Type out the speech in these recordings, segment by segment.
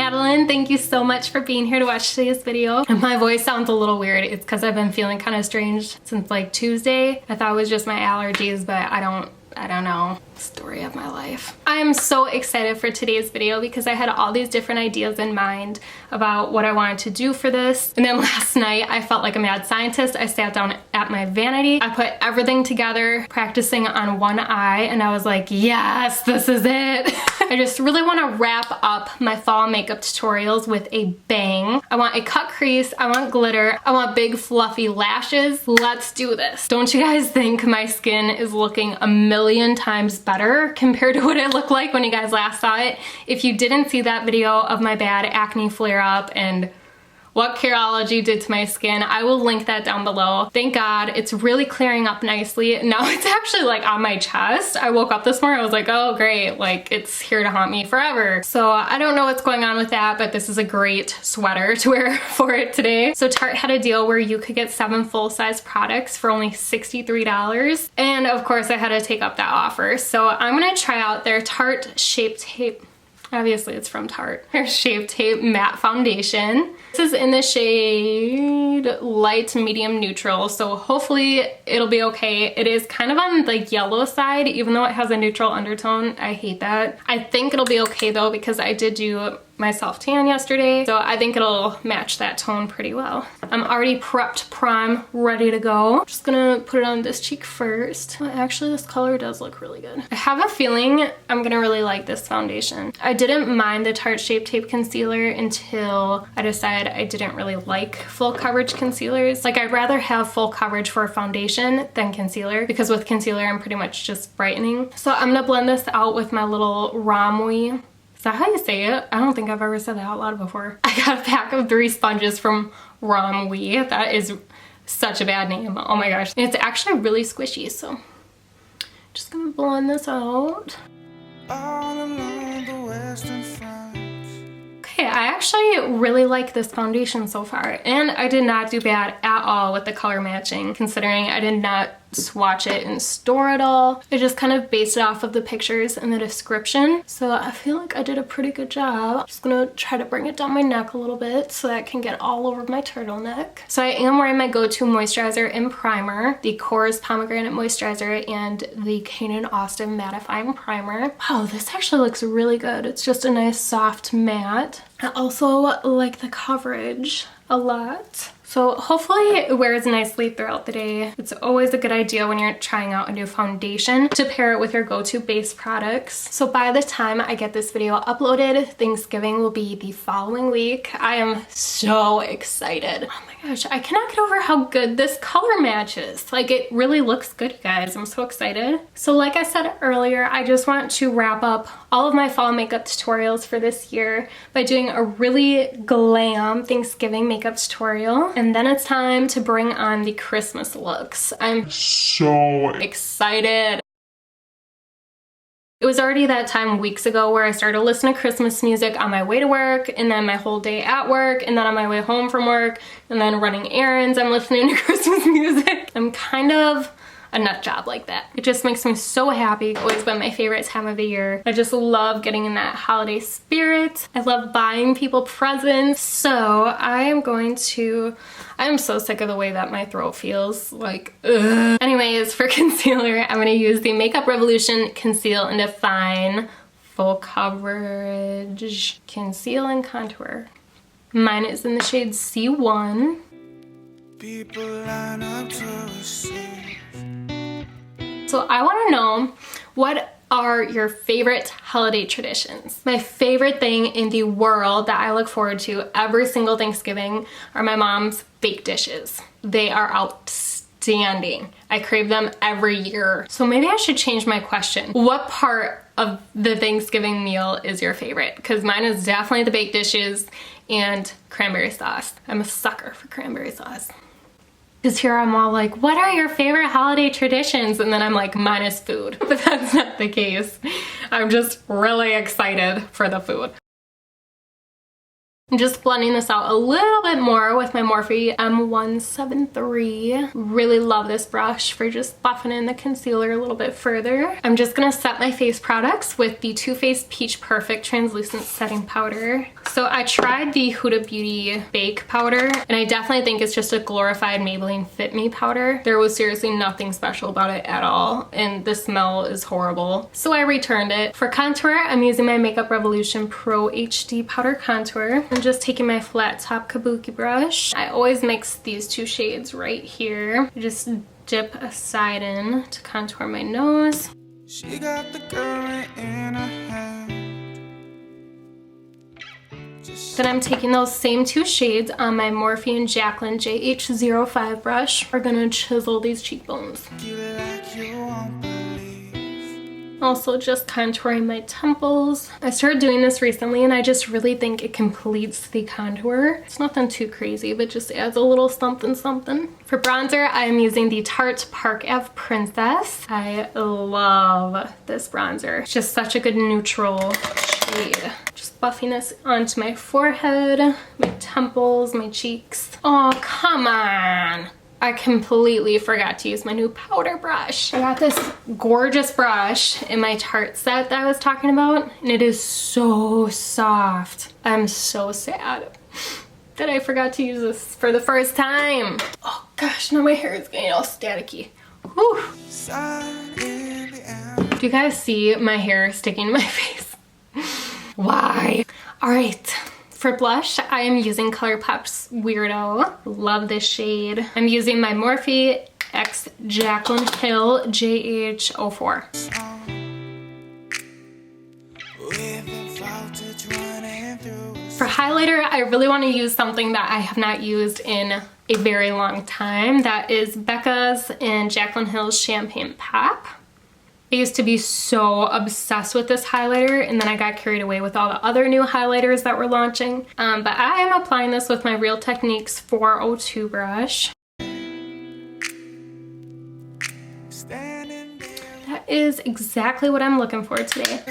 Madeline. Thank you so much for being here to watch today's video. And my voice sounds a little weird. It's because I've been feeling kind of strange since like Tuesday. I thought it was just my allergies, but I don't know. Story of my life. I am so excited for today's video because I had all these different ideas in mind about what I wanted to do for this. And then last night I felt like a mad scientist. I sat down at my vanity. I put everything together, practicing on one eye, and I was like, yes, this is it. I just really want to wrap up my fall makeup tutorials with a bang. I want a cut crease. I want glitter. I want big fluffy lashes. Let's do this. Don't you guys think my skin is looking a million times better compared to what it looked like when you guys last saw it? If you didn't see that video of my bad acne flare up and what Curology did to my skin, I will link that down below. Thank God it's really clearing up nicely. Now it's actually like on my chest. I woke up this morning, I was like, oh great, like it's here to haunt me forever. So I don't know what's going on with that, but this is a great sweater to wear for it today. So Tarte had a deal where you could get 7 full-size products for only $63. And of course I had to take up that offer. So I'm gonna try out their Tarte Shape Tape. Obviously it's from Tarte. Their Shape Tape Matte Foundation. This is in the shade Light Medium Neutral, so hopefully it'll be okay. It is kind of on the yellow side, even though it has a neutral undertone. I hate that. I think it'll be okay though, because I did do my self tan yesterday, so I think it'll match that tone pretty well. I'm already prepped, prime, ready to go. Just gonna put it on this cheek first. Well, actually this color does look really good. I have a feeling I'm gonna really like this foundation. I didn't mind the Tarte Shape Tape concealer until I decided I didn't really like full coverage concealers. Like I'd rather have full coverage for a foundation than concealer, because with concealer I'm pretty much just brightening. So I'm gonna blend this out with my little 𝚅𝙗𝙳𝙶. Is that how you say it? I don't think I've ever said that out loud before. I got a pack of 3 sponges from 𝚅𝙗𝙳𝙶. That is such a bad name. Oh my gosh. It's actually really squishy, so just gonna blend this out. All along the Western Front. Okay, I actually really like this foundation so far, and I did not do bad at all with the color matching, considering I did not swatch it in store at all. I just kind of based it off of the pictures and the description, so I feel like I did a pretty good job. I'm just gonna try to bring it down my neck a little bit so that I can get all over my turtleneck. So I am wearing my go-to moisturizer and primer, the Korres Pomegranate Moisturizer and the Kane & Austin Mattifying Primer. Wow, this actually looks really good. It's just a nice soft matte. I also like the coverage a lot. So hopefully it wears nicely throughout the day. It's always a good idea when you're trying out a new foundation to pair it with your go-to base products. So by the time I get this video uploaded, Thanksgiving will be the following week. I am so excited. Oh my gosh, I cannot get over how good this color matches. Like it really looks good, you guys. I'm so excited. So like I said earlier, I just want to wrap up all of my fall makeup tutorials for this year by doing a really glam Thanksgiving makeup tutorial. And then it's time to bring on the Christmas looks. I'm so excited. It was already that time weeks ago where I started listening to Christmas music on my way to work, and then my whole day at work, and then on my way home from work, and then running errands, I'm listening to Christmas music. I'm kind of a nut job like that. It just makes me so happy. It's always been my favorite time of the year. I just love getting in that holiday spirit. I love buying people presents. So I'm so sick of the way that my throat feels. Like, ugh. Anyways, for concealer, I'm gonna use the Makeup Revolution Conceal and Define Full Coverage Conceal and Contour. Mine is in the shade C1. People line up to receive. So I want to know, what are your favorite holiday traditions? My favorite thing in the world that I look forward to every single Thanksgiving are my mom's baked dishes. They are outstanding. I crave them every year. So maybe I should change my question. What part of the Thanksgiving meal is your favorite? Because mine is definitely the baked dishes and cranberry sauce. I'm a sucker for cranberry sauce. Because here I'm all like, what are your favorite holiday traditions? And then I'm like, minus food. But that's not the case. I'm just really excited for the food. I'm just blending this out a little bit more with my Morphe M173. Really love this brush for just buffing in the concealer a little bit further. I'm just gonna set my face products with the Too Faced Peach Perfect Translucent Setting Powder. So I tried the Huda Beauty Bake Powder, and I definitely think it's just a glorified Maybelline Fit Me powder. There was seriously nothing special about it at all, and the smell is horrible. So I returned it. For contour, I'm using my Makeup Revolution Pro HD Powder Contour. I'm just taking my flat top kabuki brush. I always mix these two shades right here. I just dip a side in to contour my nose. She got the current in her hand. Then I'm taking those same two shades on my Morphe and Jaclyn JH05 brush. We're gonna chisel these cheekbones. Also just contouring my temples. I started doing this recently and I just really think it completes the contour. It's nothing too crazy, but just adds a little something something. For bronzer, I am using the Tarte Park Ave Princess. I love this bronzer. It's just such a good neutral shade. Just buffing this onto my forehead, my temples, my cheeks. Oh, come on. I completely forgot to use my new powder brush. I got this gorgeous brush in my Tarte set that I was talking about, and it is so soft. I'm so sad that I forgot to use this for the first time. Oh gosh, now my hair is getting all staticky. Whew. Do you guys see my hair sticking to my face? Why? All right. For blush, I am using ColourPop's Weirdo. Love this shade. I'm using my Morphe x Jaclyn Hill JH04. For highlighter, I really want to use something that I have not used in a very long time. That is Becca's and Jaclyn Hill's Champagne Pop. I used to be so obsessed with this highlighter, and then I got carried away with all the other new highlighters that were launching. But I am applying this with my Real Techniques 402 brush. That is exactly what I'm looking for today.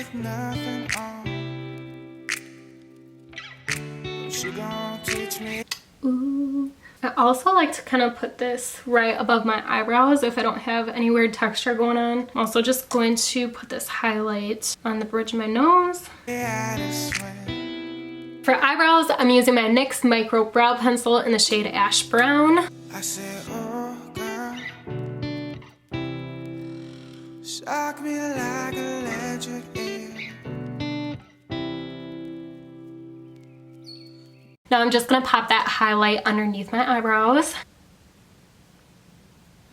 Ooh. I also like to kind of put this right above my eyebrows if I don't have any weird texture going on. I'm also just going to put this highlight on the bridge of my nose. For eyebrows, I'm using my NYX Micro Brow Pencil in the shade Ash Brown. I said, oh, girl, shock me like electric eel. Now I'm just gonna pop that highlight underneath my eyebrows.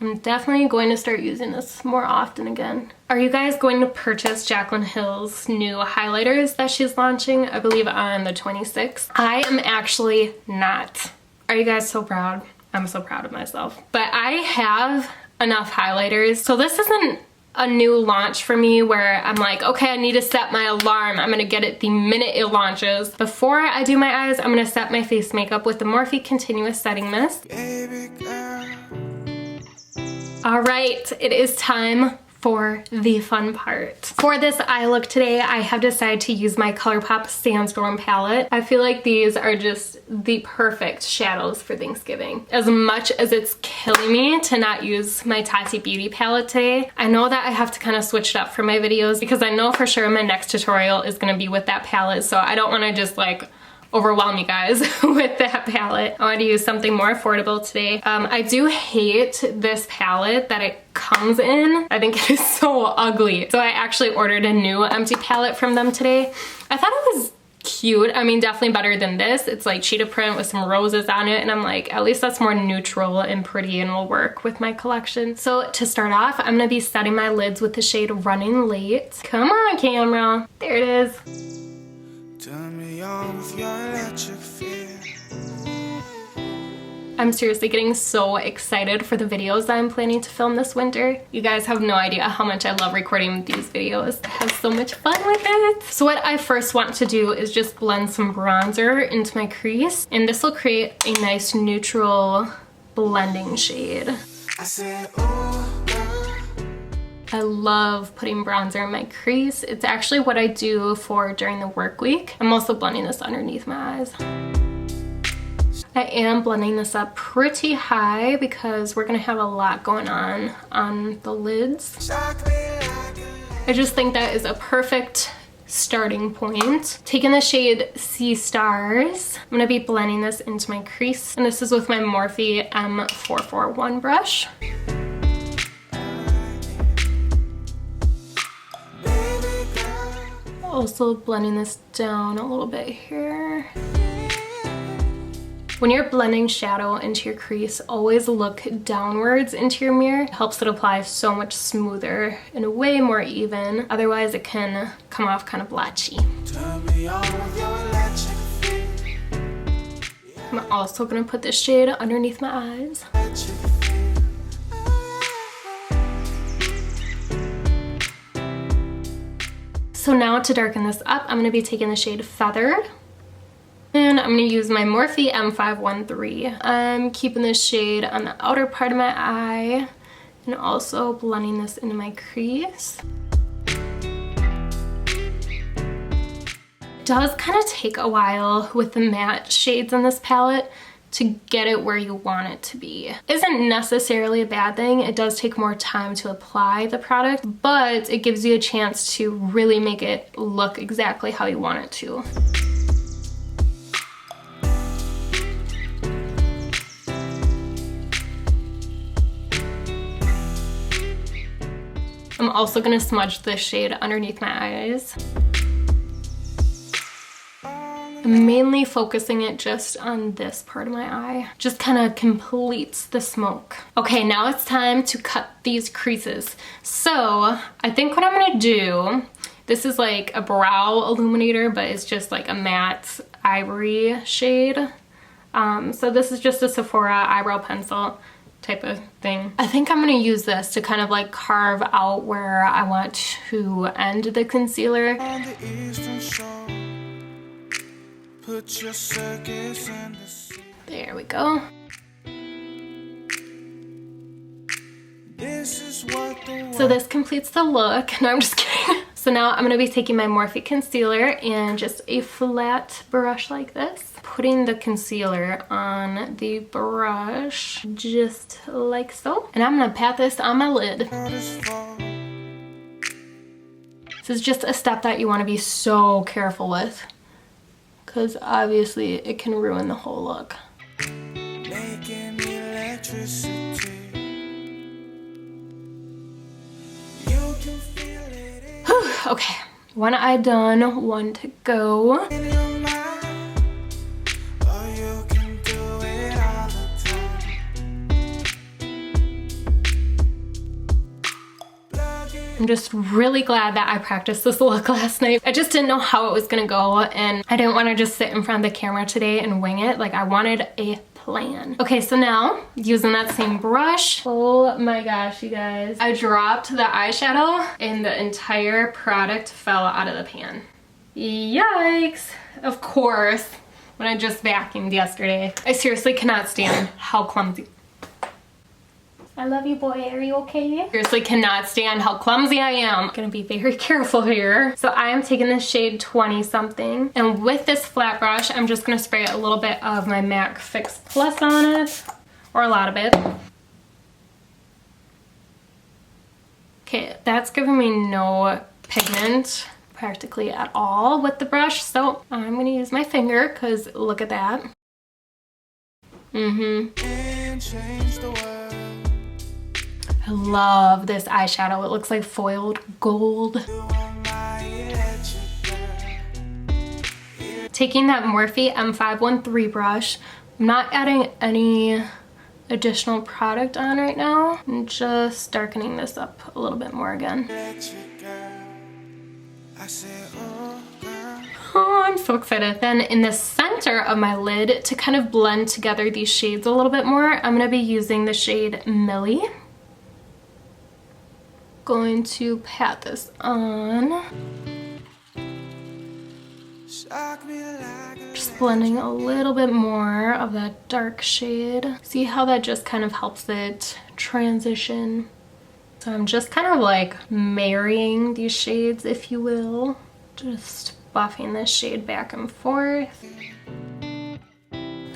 I'm definitely going to start using this more often again. Are you guys going to purchase Jaclyn Hill's new highlighters that she's launching, I believe on the 26th? I am actually not. Are you guys so proud? I'm so proud of myself. But I have enough highlighters, so this isn't a new launch for me where I'm like, okay, I need to set my alarm. I'm gonna get it the minute it launches. Before I do my eyes, I'm gonna set my face makeup with the Morphe Continuous Setting Mist. All right, it is time for the fun part. For this eye look today, I have decided to use my ColourPop Sandstorm palette. I feel like these are just the perfect shadows for Thanksgiving. As much as it's killing me to not use my Tati Beauty palette today, I know that I have to kind of switch it up for my videos because I know for sure my next tutorial is gonna be with that palette, so I don't wanna just like overwhelm you guys with that palette. I want to use something more affordable today. I do hate this palette that it comes in. I think it is so ugly. So I actually ordered a new empty palette from them today. I thought it was cute. I mean, definitely better than this. It's like cheetah print with some roses on it, and I'm like, at least that's more neutral and pretty and will work with my collection. So to start off, I'm gonna be setting my lids with the shade Running Late. Come on, camera. There it is. Turn me on with your electric feel. I'm seriously getting so excited for the videos that I'm planning to film this winter. You guys have no idea how much I love recording these videos. I have so much fun with it. So what I first want to do is just blend some bronzer into my crease, and this will create a nice neutral blending shade. I said, oh, I love putting bronzer in my crease. It's actually what I do for during the work week. I'm also blending this underneath my eyes. I am blending this up pretty high because we're gonna have a lot going on the lids. I just think that is a perfect starting point. Taking the shade Sea Stars, I'm gonna be blending this into my crease, and this is with my Morphe M441 brush. Also blending this down a little bit here. When you're blending shadow into your crease, always look downwards into your mirror. It helps it apply so much smoother and way more even. Otherwise it can come off kind of blotchy. I'm also gonna put this shade underneath my eyes. So now to darken this up, I'm gonna be taking the shade Feathered. And I'm going to use my Morphe M513. I'm keeping this shade on the outer part of my eye and also blending this into my crease. It does kind of take a while with the matte shades in this palette to get it where you want it to be. Isn't necessarily a bad thing. It does take more time to apply the product, but it gives you a chance to really make it look exactly how you want it to. I'm also gonna smudge this shade underneath my eyes. I'm mainly focusing it just on this part of my eye. Just kind of completes the smoke. Okay, now it's time to cut these creases. So I think what I'm gonna do, this is like a brow illuminator, but it's just like a matte ivory shade. So this is just a Sephora eyebrow pencil type of thing. I think I'm gonna use this to kind of like carve out where I want to end the concealer. There we go. So this completes the look. No, I'm just kidding. So now I'm gonna be taking my Morphe concealer and just a flat brush like this, putting the concealer on the brush just like so, and I'm gonna pat this on my lid. This is just a step that you want to be so careful with because obviously it can ruin the whole look. Okay, one eye done, one to go. I'm just really glad that I practiced this look last night. I just didn't know how it was gonna go, and I didn't want to just sit in front of the camera today and wing it. Like, I wanted a plan. Okay, so now using that same brush, oh my gosh, you guys, I dropped the eyeshadow and the entire product fell out of the pan. Yikes. Of course, when I just vacuumed yesterday. I seriously cannot stand how clumsy. I love you, boy. Are you okay? Seriously cannot stand how clumsy I am. I'm gonna be very careful here. So I am taking the shade 20 something, and with this flat brush, I'm just gonna spray a little bit of my MAC Fix Plus on it, or a lot of it. Okay, that's giving me no pigment practically at all with the brush, so I'm gonna use my finger because look at that. I love this eyeshadow. It looks like foiled gold. Taking that Morphe M513 brush, I'm not adding any additional product on right now. I'm just darkening this up a little bit more again. Oh, I'm so excited. Then in the center of my lid, to kind of blend together these shades a little bit more, I'm gonna be using the shade Millie. Going to pat this on. Just blending a little bit more of that dark shade. See how that just kind of helps it transition So I'm just kind of like marrying these shades, if you will. Just buffing this shade back and forth.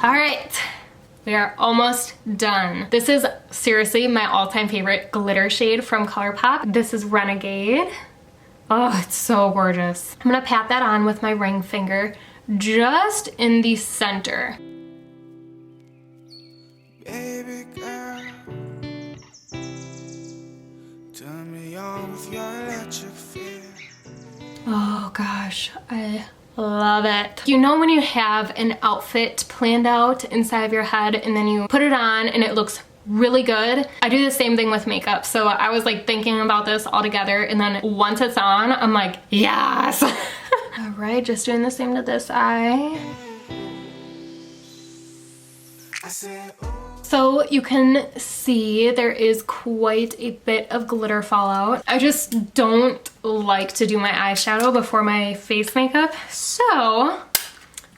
All right, we are almost done. This is seriously my all-time favorite glitter shade from ColourPop. This is Renegade. Oh, it's so gorgeous. I'm gonna pat that on with my ring finger just in the center. Baby girl, turn me on with your electric feel. Oh gosh, I love it. You know when you have an outfit planned out inside of your head and then you put it on and it looks really good? I do the same thing with makeup. So I was like thinking about this all together, and then once it's on, I'm like, yes. All right, just doing the same to this eye. So you can see there is quite a bit of glitter fallout. I just don't like to do my eyeshadow before my face makeup. So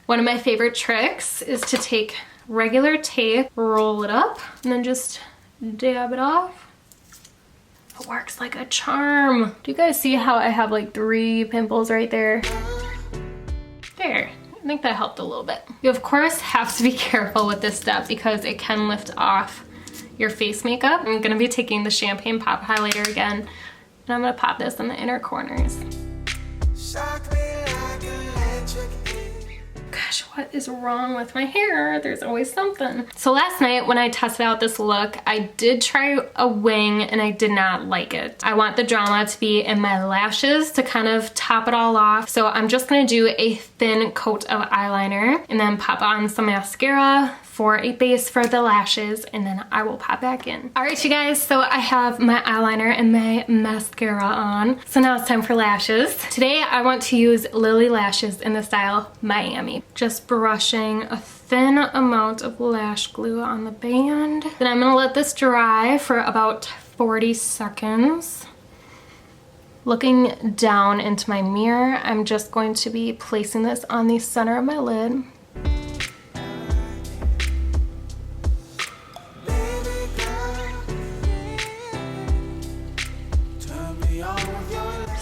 one of my favorite tricks is to take regular tape, roll it up, and then just dab it off. It works like a charm. Do you guys see how I have like 3 pimples right there? There. I think that helped a little bit. You of course have to be careful with this step because it can lift off your face makeup. I'm gonna be taking the Champagne Pop Highlighter again, and I'm gonna pop this in the inner corners. Gosh, what is wrong with my hair? There's always something. So last night when I tested out this look, I did try a wing and I did not like it. I want the drama to be in my lashes to kind of top it all off. So I'm just gonna do a thin coat of eyeliner and then pop on some mascara for a base for the lashes, and then I will pop back in. All right, you guys, so I have my eyeliner and my mascara on. So now it's time for lashes. Today I want to use Lily Lashes in the style Miami. Just brushing a thin amount of lash glue on the band. Then I'm gonna let this dry for about 40 seconds. Looking down into my mirror, I'm just going to be placing this on the center of my lid.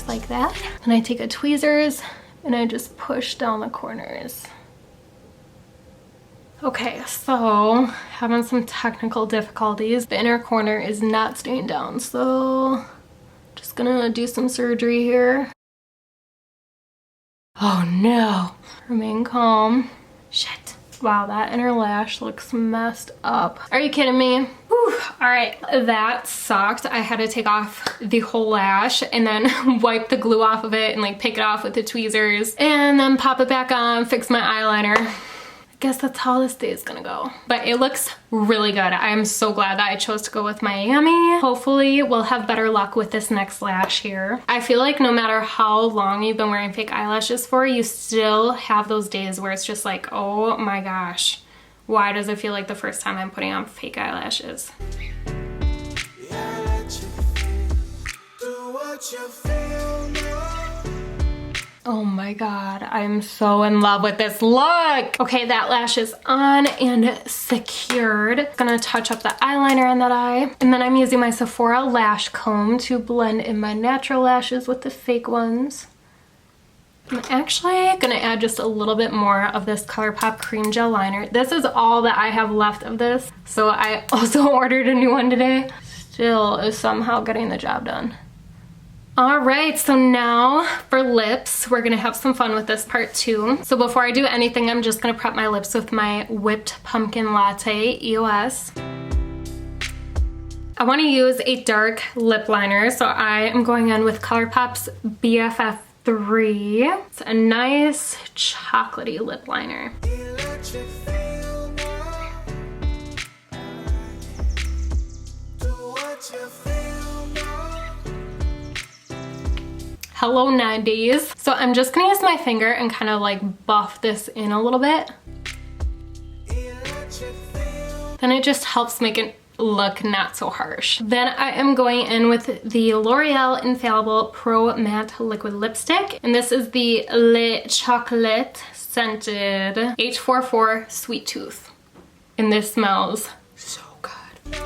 Like that. And I take a tweezers and I just push down the corners. Okay, so having some technical difficulties. The inner corner is not staying down, so just gonna do some surgery here. Oh no. Remain calm. Shit. Wow, that inner lash looks messed up. Are you kidding me? Whew. All right, that sucked. I had to take off the whole lash and then wipe the glue off of it and like pick it off with the tweezers and then pop it back on, fix my eyeliner. I guess that's how this day is gonna go. But it looks really good. I am so glad that I chose to go with Miami. Hopefully we'll have better luck with this next lash here. I feel like no matter how long you've been wearing fake eyelashes for, you still have those days where it's just like, oh my gosh, why does it feel like the first time I'm putting on fake eyelashes? Oh my god, I'm so in love with this look. Okay, that lash is on and secured. Gonna touch up the eyeliner on that eye. And then I'm using my Sephora lash comb to blend in my natural lashes with the fake ones. I'm actually gonna add just a little bit more of this ColourPop cream gel liner. This is all that I have left of this. So I also ordered a new one today. Still is somehow getting the job done. All right, so now for lips, we're gonna have some fun with this part too. So before I do anything, I'm just gonna prep my lips with my Whipped Pumpkin Latte EOS. I wanna use a dark lip liner, so I am going in with ColourPop's BFF3. It's a nice chocolatey lip liner. Hello 90s. So I'm just gonna use my finger and kind of like buff this in a little bit. Then it just helps make it look not so harsh. Then I am going in with the L'Oreal Infallible Pro Matte Liquid Lipstick. And this is the 𝚂𝚂𝙧𝙀 scented H44 Sweet Tooth. And this smells so good.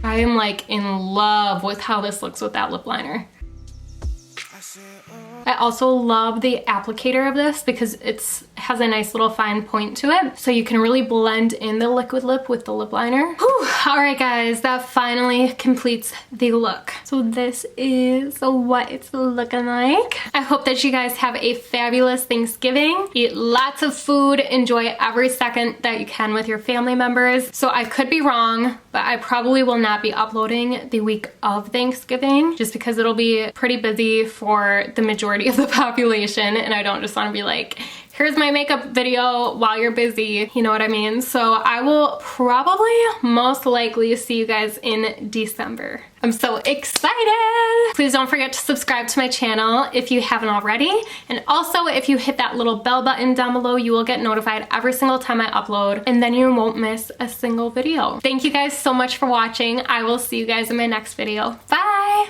I am like in love with how this looks with that lip liner. I also love the applicator of this because it has a nice little fine point to it, so you can really blend in the liquid lip with the lip liner. Whew. All right guys, that finally completes the look. So this is what it's looking like. I hope that you guys have a fabulous Thanksgiving. Eat lots of food, enjoy every second that you can with your family members. So I could be wrong, but I probably will not be uploading the week of Thanksgiving just because it'll be pretty busy for the majority of the population, and I don't just want to be like, here's my makeup video while you're busy, you know what I mean? So I will probably most likely see you guys in December. I'm so excited! Please don't forget to subscribe to my channel if you haven't already. And also, if you hit that little bell button down below, you will get notified every single time I upload, and then you won't miss a single video. Thank you guys so much for watching. I will see you guys in my next video. Bye!